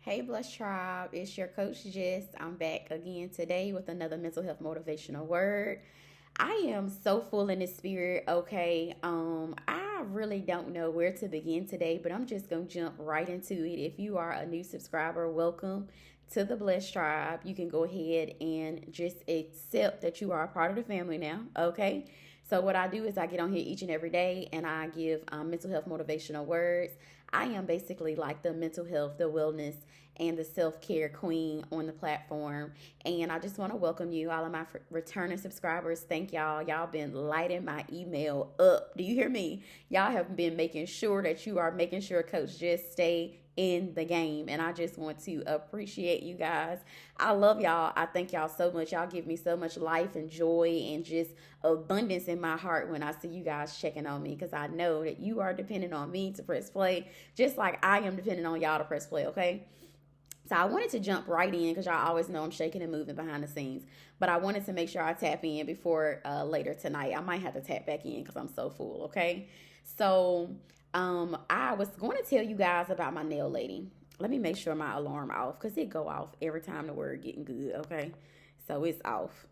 Hey, Blessed Tribe, it's your coach Jess. I'm back again today with another mental health motivational word. I am so full in the spirit, okay? I really don't know where to begin today, but I'm just gonna jump right into it. If you are a new subscriber, welcome to the Blessed Tribe. You can go ahead and just accept that you are a part of the family now, okay? So what I do is I get on here each and every day and I give mental health motivational words. I am basically like the mental health, the wellness, and the self care queen on the platform. And I just want to welcome you, all of my returning subscribers. Thank y'all. Y'all been lighting my email up. Do you hear me? Y'all have been making sure that you are making sure Coach just stay in the game. And I just want to appreciate you guys. I love y'all. I thank y'all so much. Y'all give me so much life and joy and just abundance in my heart when I see you guys checking on me, because I know that you are depending on me to press play, just like I am depending on y'all to press play, okay? So I wanted to jump right in because y'all always know I'm shaking and moving behind the scenes. But I wanted to make sure I tap in before later tonight. I might have to tap back in because I'm so full, okay? So I was going to tell you guys about my nail lady. Let me make sure my alarm off because it go off every time the word getting good, okay? So it's off.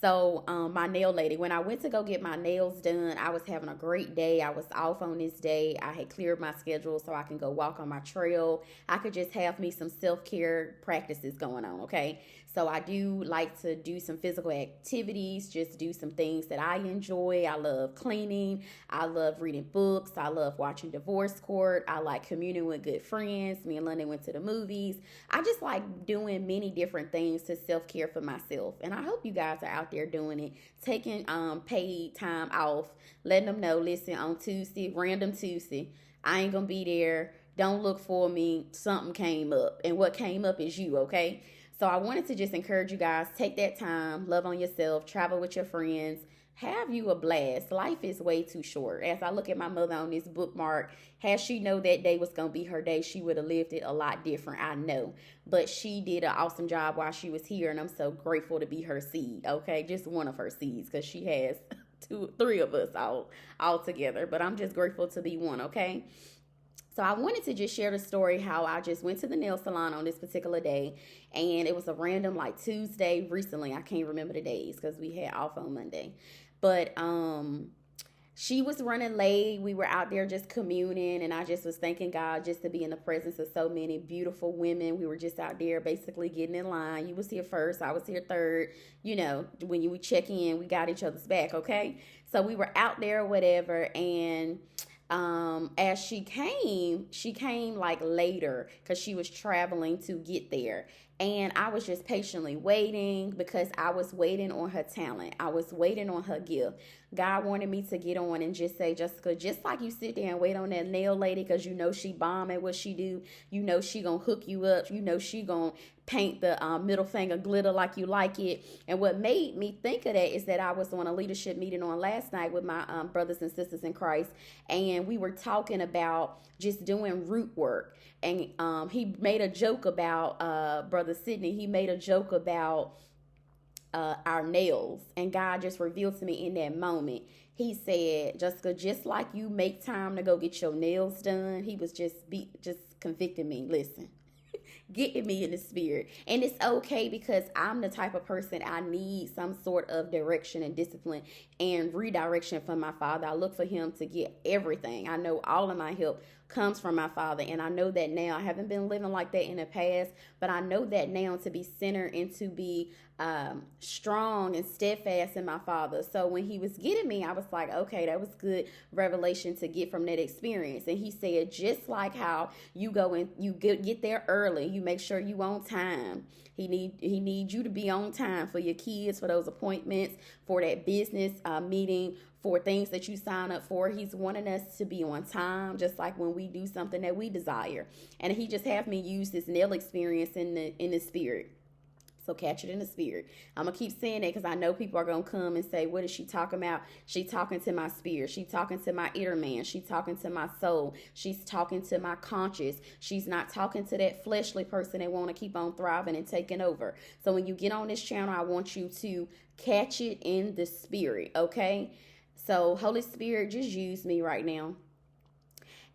So, my nail lady, when I went to go get my nails done, I was having a great day. I was off on this day. I had cleared my schedule so I can go walk on my trail. I could just have me some self care practices going on, okay? So, I do like to do some physical activities, just do some things that I enjoy. I love cleaning. I love reading books. I love watching Divorce Court. I like communing with good friends. Me and London went to the movies. I just like doing many different things to self care for myself. And I hope you guys are out there doing it, taking paid time off, letting them know, listen, on Tuesday, random Tuesday, I ain't gonna be there. Don't look for me. Something came up. And what came up is you, okay? So I wanted to just encourage you guys, take that time, love on yourself, travel with your friends, have you a blast. Life is way too short. As I look at my mother on this bookmark, had she know that day was gonna be her day, she would have lived it a lot different. I know, but she did an awesome job while she was here, and I'm so grateful to be her seed. Okay, just one of her seeds, because she has three of us all together. But I'm just grateful to be one. Okay. So I wanted to just share the story how I just went to the nail salon on this particular day, and it was a random like Tuesday recently. I can't remember the days because we had off on Monday. But she was running late. We were out there just communing, and I just was thanking God just to be in the presence of so many beautiful women. We were just out there basically getting in line. You was here first, I was here third. You know, when you would check in, we got each other's back, okay? So we were out there, whatever, and as she came like later because she was traveling to get there. And I was just patiently waiting because I was waiting on her talent. I was waiting on her gift. God wanted me to get on and just say, Jessica, just like you sit there and wait on that nail lady because you know she bomb at what she do. You know she gonna hook you up. You know she gonna paint the middle finger glitter like you like it. And what made me think of that is that I was on a leadership meeting on last night with my brothers and sisters in Christ, and we were talking about just doing root work. And he made a joke about Brother Sidney. He made a joke about our nails, and God just revealed to me in that moment. He said, Jessica, just like you make time to go get your nails done, he was just convicting me. Listen, getting me in the spirit. And it's okay because I'm the type of person, I need some sort of direction and discipline and redirection from my Father. I look for him to get everything. I know all of my help comes from my Father, and I know that now. I haven't been living like that in the past, but I know that now, to be centered and to be strong and steadfast in my Father. So when he was getting me, I was like, okay, that was good revelation to get from that experience. And he said, just like how you go and you get there early, you make sure you on time. He needs you to be on time for your kids, for those appointments, for that business meeting, for things that you sign up for. He's wanting us to be on time, just like when we do something that we desire. And he just have me use this nail experience in the spirit. So catch it in the spirit. I'm going to keep saying that because I know people are going to come and say, what is she talking about? She talking to my spirit. She talking to my inner man. She talking to my soul. She's talking to my conscience. She's not talking to that fleshly person that want to keep on thriving and taking over. So when you get on this channel, I want you to catch it in the spirit, okay? So Holy Spirit, just use me right now.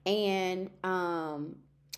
And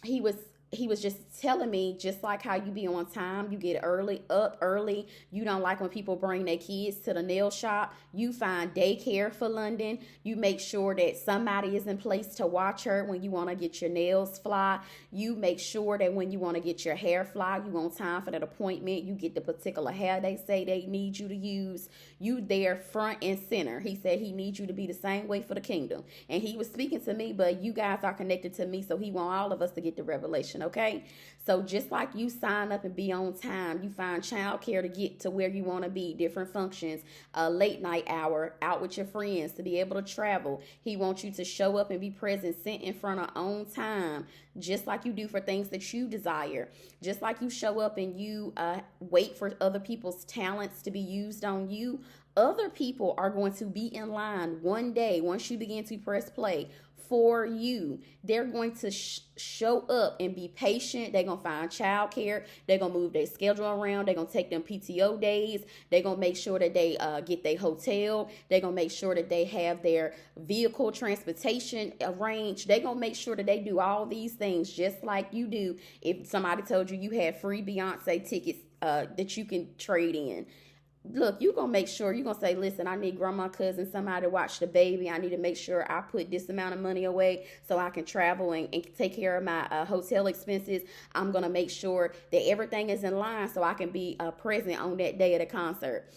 he was he was just telling me, just like how you be on time, you get up early, you don't like when people bring their kids to the nail shop, you find daycare for London, you make sure that somebody is in place to watch her when you want to get your nails fly, you make sure that when you want to get your hair fly, you on time for that appointment, you get the particular hair they say they need you to use, you there front and center. He said he needs you to be the same way for the kingdom, and he was speaking to me, but you guys are connected to me, so he want all of us to get the revelation. Okay, so just like you sign up and be on time, you find childcare to get to where you want to be, different functions, a late night hour, out with your friends, to be able to travel. He wants you to show up and be present, sit in front of on time, just like you do for things that you desire. Just like you show up and you wait for other people's talents to be used on you, other people are going to be in line one day once you begin to press play for you. They're going to show up and be patient. They're going to find childcare. They're going to move their schedule around. They're going to take them PTO days. They're going to make sure that they get their hotel. They're going to make sure that they have their vehicle transportation arranged. They're going to make sure that they do all these things just like you do. If somebody told you had free Beyonce tickets that you can trade in, look, you're going to make sure, you're going to say, listen, I need grandma, cousin, somebody to watch the baby. I need to make sure I put this amount of money away so I can travel and take care of my hotel expenses. I'm going to make sure that everything is in line so I can be present on that day of the concert.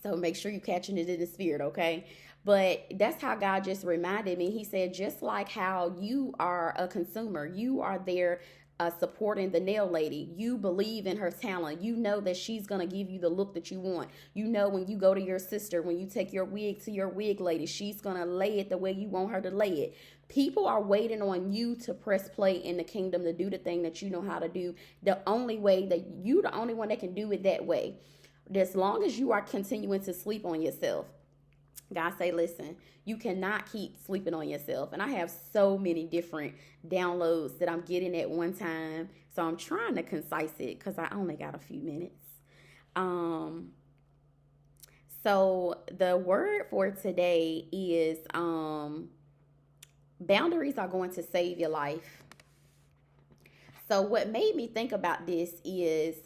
So make sure you're catching it in the spirit, okay? But that's how God just reminded me. He said, just like how you are a consumer, you are there supporting the nail lady. You believe in her talent. You know that she's going to give you the look that you want. You know when you go to your sister, when you take your wig to your wig lady, she's going to lay it the way you want her to lay it. People are waiting on you to press play in the kingdom, to do the thing that you know how to do. The only way that you, the only one that can do it that way. As long as you are continuing to sleep on yourself, God say, listen, you cannot keep sleeping on yourself. And I have so many different downloads that I'm getting at one time. So I'm trying to concise it because I only got a few minutes. So the word for today is boundaries are going to save your life. So what made me think about this is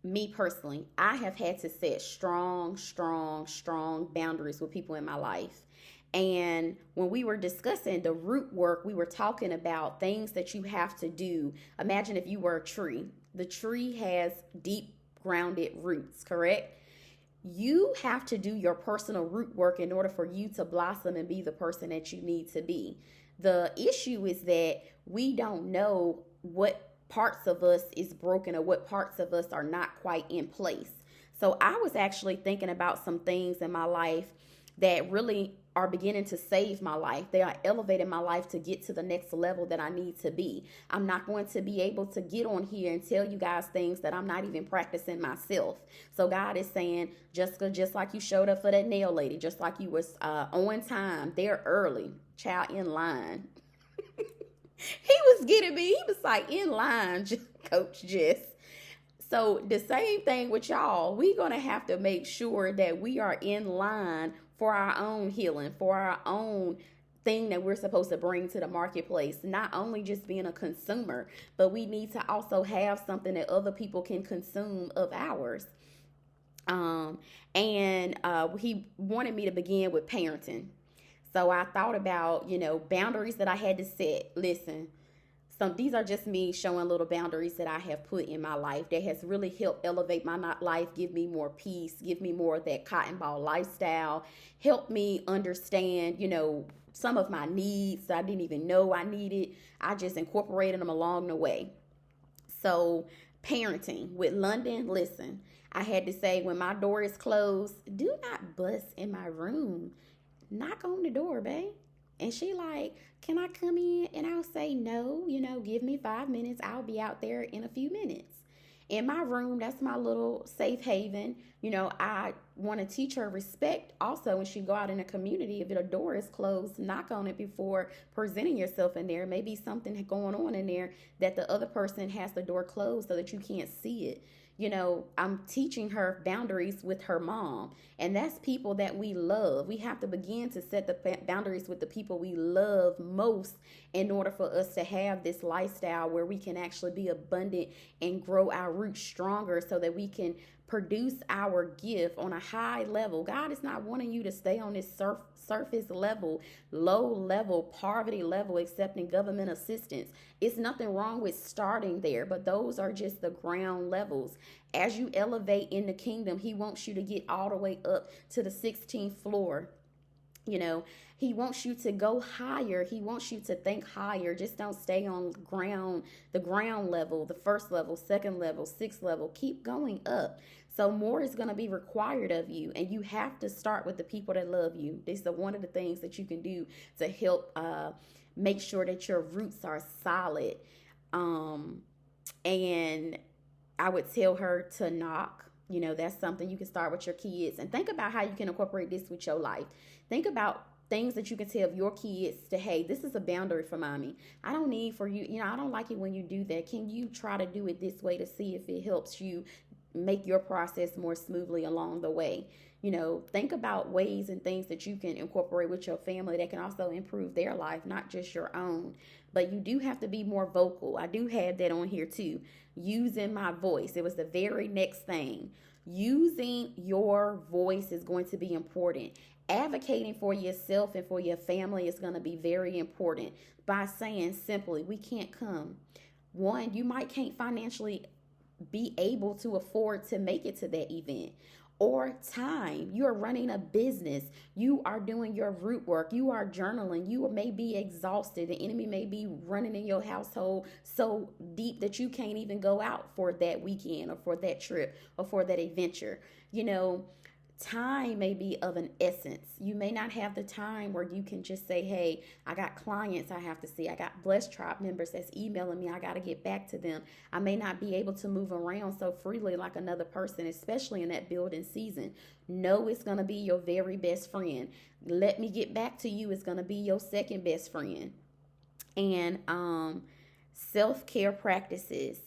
me personally, I have had to set strong boundaries with people in my life. And when we were discussing the root work, we were talking about things that you have to do. Imagine if you were a tree. The tree has deep grounded roots, correct? You have to do your personal root work in order for you to blossom and be the person that you need to be. The issue is that we don't know what parts of us is broken or what parts of us are not quite in place. So I was actually thinking about some things in my life that really are beginning to save my life. They are elevating my life to get to the next level that I need to be. I'm not going to be able to get on here and tell you guys things that I'm not even practicing myself. So God is saying, Jessica, just like you showed up for that nail lady, just like you was on time, there early, child in line. He was getting me. He was like, in line, Coach Jess. So the same thing with y'all. We're going to have to make sure that we are in line for our own healing, for our own thing that we're supposed to bring to the marketplace. Not only just being a consumer, but we need to also have something that other people can consume of ours. He wanted me to begin with parenting. So I thought about, boundaries that I had to set. Listen, these are just me showing little boundaries that I have put in my life that has really helped elevate my life, give me more peace, give me more of that cotton ball lifestyle, help me understand, some of my needs that I didn't even know I needed. I just incorporated them along the way. So parenting with London, listen, I had to say when my door is closed, do not bust in my room. Knock on the door, babe. And she like, can I come in? And I'll say, no, give me 5 minutes. I'll be out there in a few minutes. In my room, that's my little safe haven. I want to teach her respect also when she go out in the community. If the door is closed, knock on it before presenting yourself in there. Maybe something going on in there that the other person has the door closed so that you can't see it. I'm teaching her boundaries with her mom, and that's people that we love. We have to begin to set the boundaries with the people we love most in order for us to have this lifestyle where we can actually be abundant and grow our roots stronger so that we can produce our gift on a high level. God is not wanting you to stay on this surface level, low level, poverty level, accepting government assistance. It's nothing wrong with starting there, but those are just the ground levels. As you elevate in the kingdom, He wants you to get all the way up to the 16th floor. You know, He wants you to go higher. He wants you to think higher. Just don't stay on the ground level, the first level, second level, sixth level. Keep going up. So more is going to be required of you, and you have to start with the people that love you. This is one of the things that you can do to help make sure that your roots are solid. And I would tell her to knock. You know, that's something you can start with your kids, and think about how you can incorporate this with your life. Think about things that you can tell your kids to, hey, this is a boundary for mommy. I don't need for you, I don't like it when you do that. Can you try to do it this way to see if it helps you make your process more smoothly along the way? Think about ways and things that you can incorporate with your family that can also improve their life, not just your own. But you do have to be more vocal. I do have that on here too. Using my voice. It was the very next thing. Using your voice is going to be important. Advocating for yourself and for your family is going to be very important by saying simply, we can't come. One, you might can't financially be able to afford to make it to that event. Or time. You are running a business. You are doing your root work. You are journaling. You may be exhausted. The enemy may be running in your household so deep that you can't even go out for that weekend or for that trip or for that adventure. Time may be of an essence. You may not have the time where you can just say, hey, I got clients I have to see. I got Blessed Tribe members that's emailing me. I got to get back to them. I may not be able to move around so freely like another person, especially in that building season. No, it's going to be your very best friend. Let me get back to you is going to be your second best friend. And self-care practices.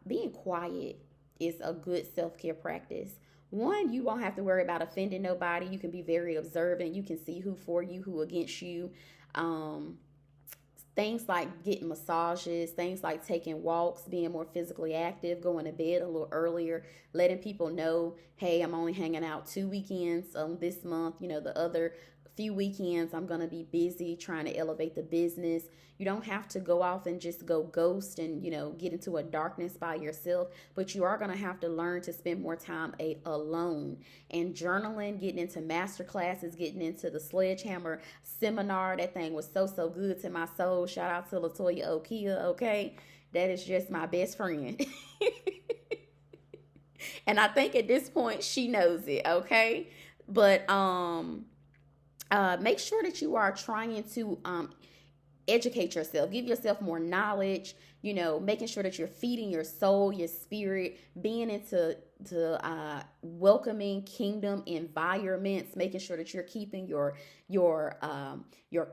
Being quiet is a good self-care practice. One, you won't have to worry about offending nobody. You can be very observant. You can see who for you, who against you. Things like getting massages, things like taking walks, being more physically active, going to bed a little earlier, letting people know, hey, I'm only hanging out 2 weekends this month. The other few weekends I'm going to be busy trying to elevate the business. You don't have to go off and just go ghost and, get into a darkness by yourself, but you are going to have to learn to spend more time alone. And journaling, getting into master classes, getting into the Sledgehammer seminar. That thing was so good to my soul. Shout out to Latoya Okia, okay? That is just my best friend. And I think at this point she knows it, okay? But make sure that you are trying to educate yourself, give yourself more knowledge, making sure that you're feeding your soul, your spirit, being into welcoming kingdom environments, making sure that you're keeping your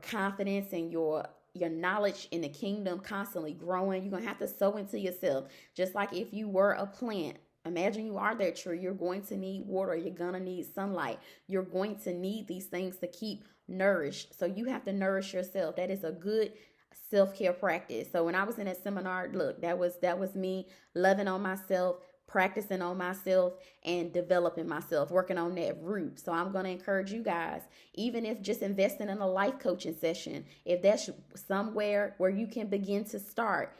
confidence and your knowledge in the kingdom constantly growing. You're going to have to sow into yourself. Just like if you were a plant, imagine you are that tree. You're going to need water. You're going to need sunlight. You're going to need these things to keep nourished. So you have to nourish yourself. That is a good self-care practice. So when I was in that seminar, look, that was me loving on myself, practicing on myself, and developing myself, working on that root. So I'm going to encourage you guys, even if just investing in a life coaching session, if that's somewhere where you can begin to start,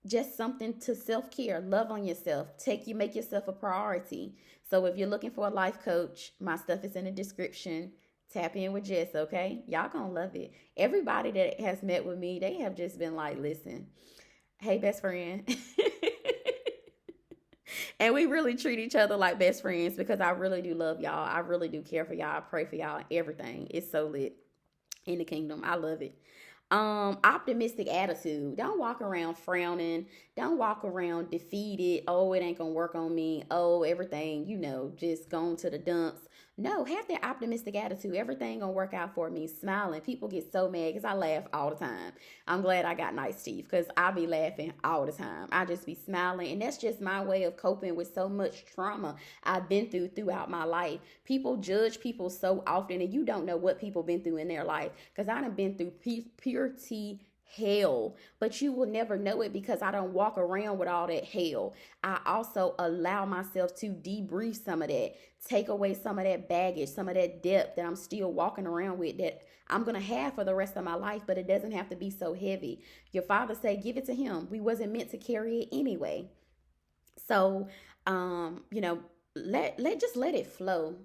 just something to self-care, love on yourself, make yourself a priority. So if you're looking for a life coach, my stuff is in the description. Tap in with Jess, okay? Y'all gonna love it. Everybody that has met with me, they have just been like, listen, hey, best friend. And we really treat each other like best friends because I really do love y'all. I really do care for y'all. I pray for y'all. Everything. It's so lit in the kingdom. I love it. Optimistic attitude. Don't walk around frowning. Don't walk around defeated. Oh, it ain't gonna work on me. Oh, everything, just going to the dumps. No, have that optimistic attitude. Everything gonna work out for me. Smiling. People get so mad because I laugh all the time. I'm glad I got nice teeth because I be laughing all the time. I just be smiling, and that's just my way of coping with so much trauma I've been through throughout my life. People judge people so often, and you don't know what people been through in their life. Because I done been through purity hell, but you will never know it because I don't walk around with all that hell. I also allow myself to debrief some of that, take away some of that baggage, some of that depth that I'm still walking around with that I'm gonna have for the rest of my life, but it doesn't have to be so heavy. Your father said, give it to him. We wasn't meant to carry it anyway. So, you know, let it flow.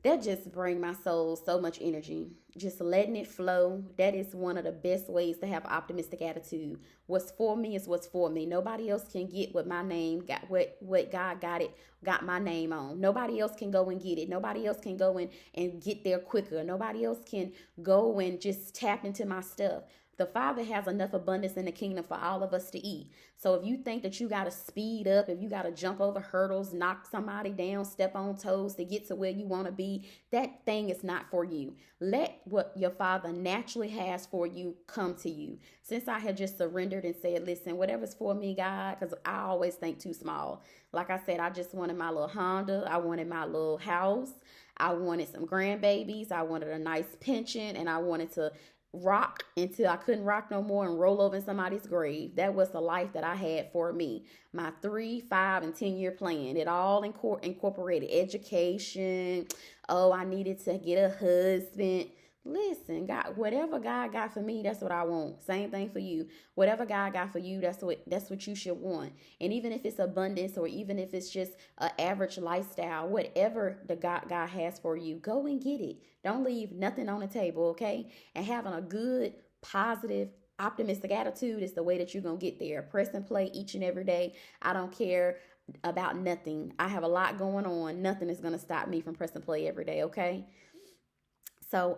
That just bring my soul so much energy. Just letting it flow. That is one of the best ways to have an optimistic attitude. What's for me is what's for me. Nobody else can get what my name got, what God got my name on. Nobody else can go and get it. Nobody else can go and get there quicker. Nobody else can go and just tap into my stuff. The Father has enough abundance in the kingdom for all of us to eat. So if you think that you got to speed up, if you got to jump over hurdles, knock somebody down, step on toes to get to where you want to be, that thing is not for you. Let what your Father naturally has for you come to you. Since I had just surrendered and said, listen, whatever's for me, God, because I always think too small. Like I said, I just wanted my little Honda. I wanted my little house. I wanted some grandbabies. I wanted a nice pension, and I wanted to rock until I couldn't rock no more and roll over in somebody's grave. That was the life that I had for me. My 3, 5, and 10-year plan. It all incorporated education. Oh, I needed to get a husband. Listen, God, whatever God got for me, that's what I want. Same thing for you. Whatever God got for you, that's what you should want. And even if it's abundance, or even if it's just an average lifestyle, whatever the God has for you, go and get it. Don't leave nothing on the table, okay? And having a good, positive, optimistic attitude is the way that you're going to get there. Press and play each and every day. I don't care about nothing. I have a lot going on. Nothing is going to stop me from press and play every day, okay? So,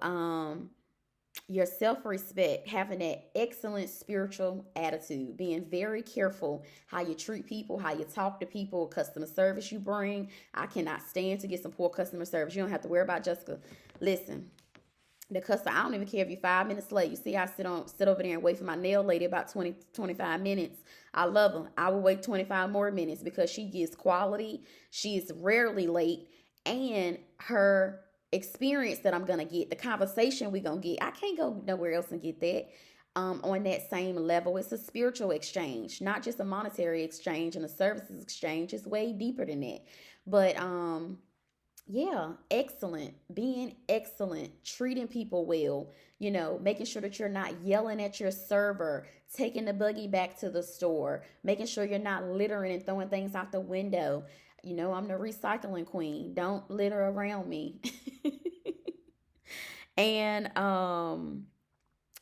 your self-respect, having that excellent spiritual attitude, being very careful how you treat people, how you talk to people, customer service you bring. I cannot stand to get some poor customer service. You don't have to worry about Jessica. Listen, the customer, I don't even care if you're 5 minutes late. You see, I sit over there and wait for my nail lady about 20-25 minutes. I love her. I will wait 25 more minutes because she gives quality. She is rarely late, and her experience that I'm gonna get, the conversation we gonna get, I can't go nowhere else and get that on that same level. It's a spiritual exchange, not just a monetary exchange and a services exchange. It's way deeper than that. But yeah, excellent, being excellent, treating people well, making sure that you're not yelling at your server, taking the buggy back to the store, making sure you're not littering and throwing things out the window. I'm the recycling queen. Don't litter around me. And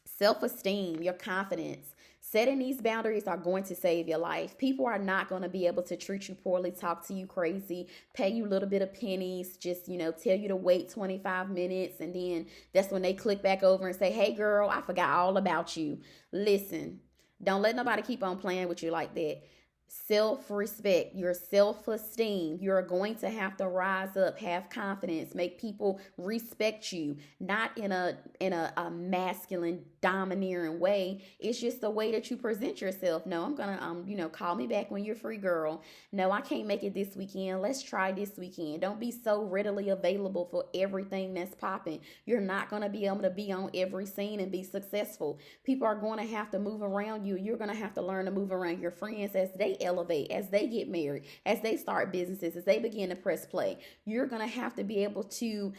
self-esteem, your confidence. Setting these boundaries are going to save your life. People are not going to be able to treat you poorly, talk to you crazy, pay you a little bit of pennies, just, tell you to wait 25 minutes. And then that's when they click back over and say, hey, girl, I forgot all about you. Listen, don't let nobody keep on playing with you like that. Self-respect, your self-esteem. You're going to have to rise up, have confidence, make people respect you, not in a masculine, domineering way. It's just the way that you present yourself. No, I'm gonna call me back when you're free, girl. No, I can't make it this weekend. Let's try this weekend. Don't be so readily available for everything that's popping. You're not gonna be able to be on every scene and be successful. People are going to have to move around you. You're gonna have to learn to move around your friends as they elevate, as they get married, as they start businesses, as they begin to press play. You're going to have to be able to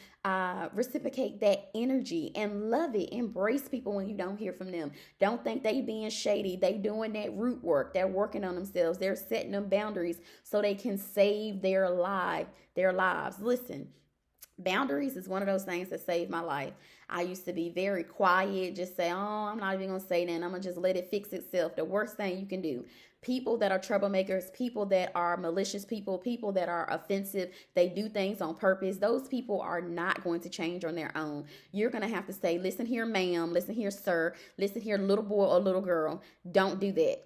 reciprocate that energy and love it. Embrace people when you don't hear from them. Don't think they being shady. They doing that root work. They're working on themselves. They're setting them boundaries so they can save their lives. Listen, boundaries is one of those things that saved my life. I used to be very quiet, just say, oh, I'm not even going to say that. I'm going to just let it fix itself. The worst thing you can do. People that are troublemakers, people that are malicious people that are offensive, they do things on purpose. Those people are not going to change on their own. You're going to have to say, listen here, ma'am, listen here, sir, listen here, little boy or little girl. Don't do that.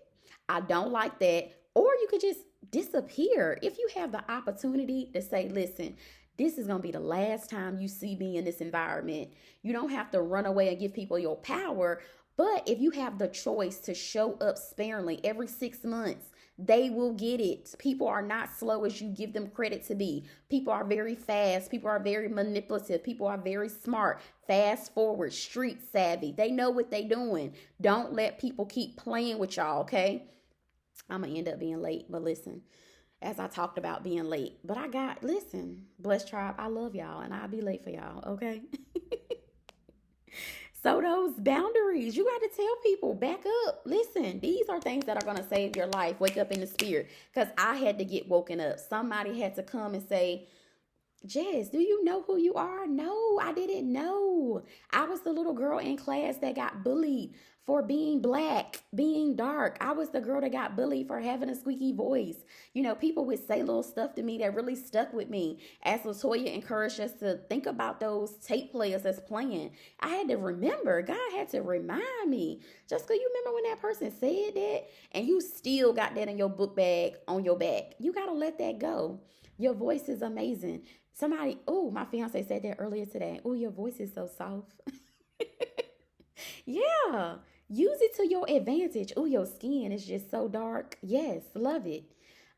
I don't like that. Or you could just disappear. If you have the opportunity to say, listen, this is going to be the last time you see me in this environment. You don't have to run away and give people your power. But if you have the choice to show up sparingly every 6 months, they will get it. People are not slow as you give them credit to be. People are very fast. People are very manipulative. People are very smart, fast forward, street savvy. They know what they're doing. Don't let people keep playing with y'all, okay? I'm going to end up being late, but listen, as I talked about being late, but listen, Blessed Tribe, I love y'all, and I'll be late for y'all, okay? So those boundaries, you got to tell people, back up. Listen, these are things that are going to save your life. Wake up in the spirit. Because I had to get woken up. Somebody had to come and say, Jess, do you know who you are? No, I didn't know. I was the little girl in class that got bullied for being black, being dark. I was the girl that got bullied for having a squeaky voice. You know, people would say little stuff to me that really stuck with me. As LaToya encouraged us to think about those tape players that's playing, I had to remember. God had to remind me. Jessica, you remember when that person said that? And you still got that in your book bag on your back. You got to let that go. Your voice is amazing. My fiance said that earlier today. Oh, your voice is so soft. Yeah, use it to your advantage. Oh, your skin is just so dark. Yes, love it.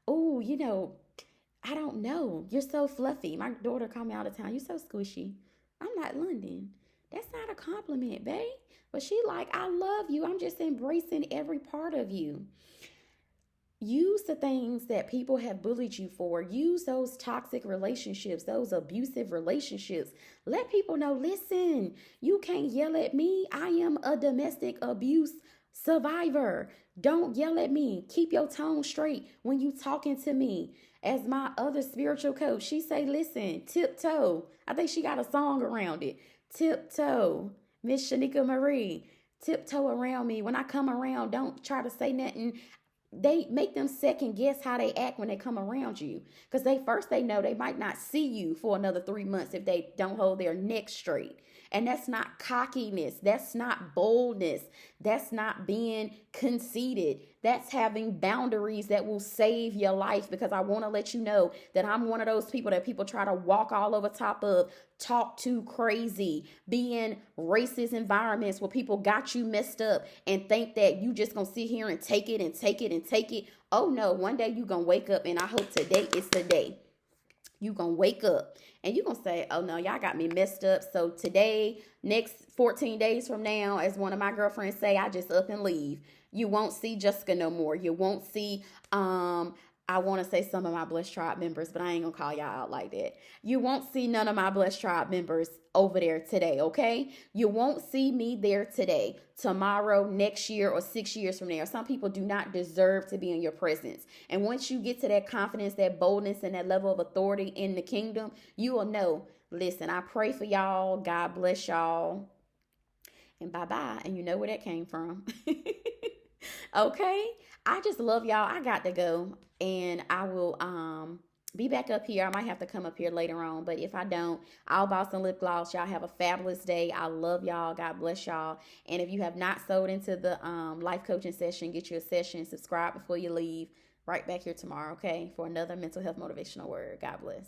Oh, I don't know. You're so fluffy. My daughter called me all the time. You're so squishy. I'm like, London, that's not a compliment, babe. But she like, I love you. I'm just embracing every part of you. Use the things that people have bullied you for. Use those toxic relationships, those abusive relationships. Let people know, listen, you can't yell at me. I am a domestic abuse survivor. Don't yell at me. Keep your tone straight when you talking to me. As my other spiritual coach, she say, listen, tiptoe. I think she got a song around it. Tiptoe. Miss Shanika Marie. Tiptoe around me. When I come around, don't try to say nothing. They make them second guess how they act when they come around you. Because they know they might not see you for another 3 months if they don't hold their neck straight. And that's not cockiness. That's not boldness. That's not being conceited. That's having boundaries that will save your life, because I want to let you know that I'm one of those people that people try to walk all over top of, talk too crazy, be in racist environments where people got you messed up and think that you just going to sit here and take it and take it and take it. Oh no, one day you going to wake up, and I hope today is the day. You going to wake up and you going to say, oh no, y'all got me messed up. So today, next 14 days from now, as one of my girlfriends say, I just up and leave. You won't see Jessica no more. You won't see, I want to say some of my Blessed Tribe members, but I ain't going to call y'all out like that. You won't see none of my Blessed Tribe members over there today, okay? You won't see me there today, tomorrow, next year, or 6 years from now. Some people do not deserve to be in your presence. And once you get to that confidence, that boldness, and that level of authority in the kingdom, you will know, listen, I pray for y'all. God bless y'all. And bye-bye. And you know where that came from. Okay? I just love y'all. I got to go. And I will be back up here. I might have to come up here later on. But if I don't, I'll buy some lip gloss. Y'all have a fabulous day. I love y'all. God bless y'all. And if you have not sold into the life coaching session, get you a session. Subscribe before you leave. Right back here tomorrow, okay? For another mental health motivational word. God bless.